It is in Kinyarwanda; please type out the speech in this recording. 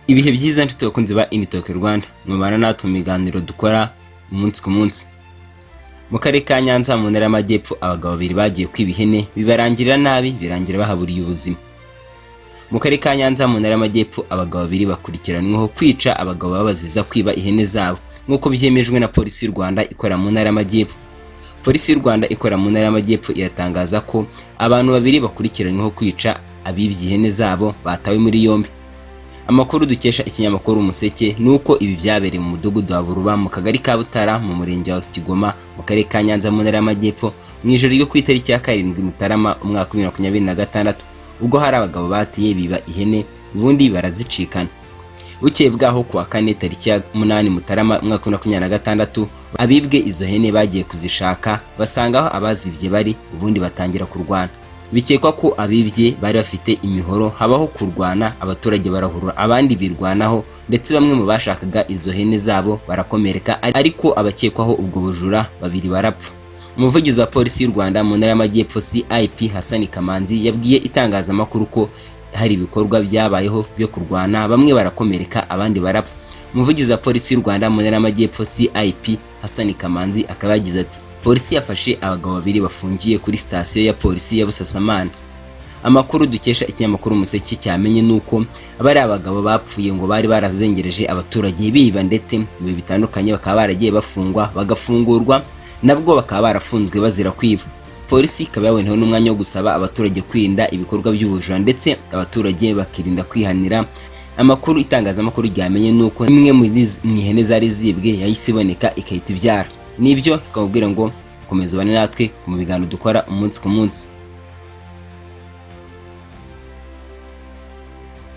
Ibihe byiza nshuti bakunzi ba Talk Rwanda, mubana natwe mu biganiro dukora umunsi ku munsi. Mu karere ka Nyanza mu ntara y'Amajyepfo, abagabo babiri bagiye kwiba ihene bibarangirira nabi, birangira bahaburiye ubuzima. Mu karere ka Nyanza mu ntara y'Amajyepfo, abagabo babiri bakurikiranyweho kwica abagabo babaziza kwiba ihene zabo, nk'uko byemejwe na polisi y'u Rwanda ikora mu ntara y'Amajyepfo. Polisi y'u Rwanda ikora mu ntara y'Amajyepfo iratangaza ko abantu babiri bakurikiranyweho kwica abibye ihene zabo batawe muri yombi. Amakuru dukesha ikinyamakuru Umuseke nuko ibi byabereye mu mudugudu wa Buruba mu kagari ka Butara mu murenge wa Kigoma mu karere ka Nyanza mu ntara y'Amajyepfo mu ijoro ryo ku itariki ya 7 Mutarama umwaka wa 2026, ubwo hari abagabo batiye biba ihene ubundi barazicikana. Bukeye bwaho ku wa 4 tariki ya 8 Mutarama umwaka wa 2026, abibwe izo hene bagiye kuzishaka basanga aho abazivye bari, ubundi batangira kurwana. Bikekwa ko abivye bari bafite imihoro, habaho kurwana, abaturage barahurura, abandi birwanaho, ndetse bamwe mu bashakaga izo hene zabo barakomereka, ariko abakekwaho ubwo bujura babiri barapfa. Umuvugizi wa polisi y'u Rwanda mu ntara y'Amajyepfo CIP Hassan Kamanzi yabwiye itangazamakuru ko hari ibikorwa byabayeho byo kurwana, bamwe barakomereka abandi barapfa. Umuvugizi wa polisi y'u Rwanda mu ntara y'Amajyepfo CIP Hassan Kamanzi akaba yagize ati: polisi yafashe abagabo babiri bafungiye kuri sitasiyo ya polisi ya Busasamana. Amakuru dukesha ikinyamakuru Umuseke cyamenye nuko abari abagabo bapfuye ngo bari barazengereje abaturage biba, ndetse mu bitandukanye bakaba baragiye bafungwa bagafungurwa, nabwo bakaba barafunzwe bazira kwiba. Polisi ikaba yaboneyeho n'umwanya wo gusaba abaturage kwirinda ibikorwa by'ubujura, ndetse abaturage bakirinda kwihanira. Amakuru itangazamakuru ryamenye nuko imwe mu ihene zari zibwe yahise iboneka ikahita ibyara. Nibyo twabwira ngo komeza ubane natwe mu biganiro dukora umunsi ku munsi.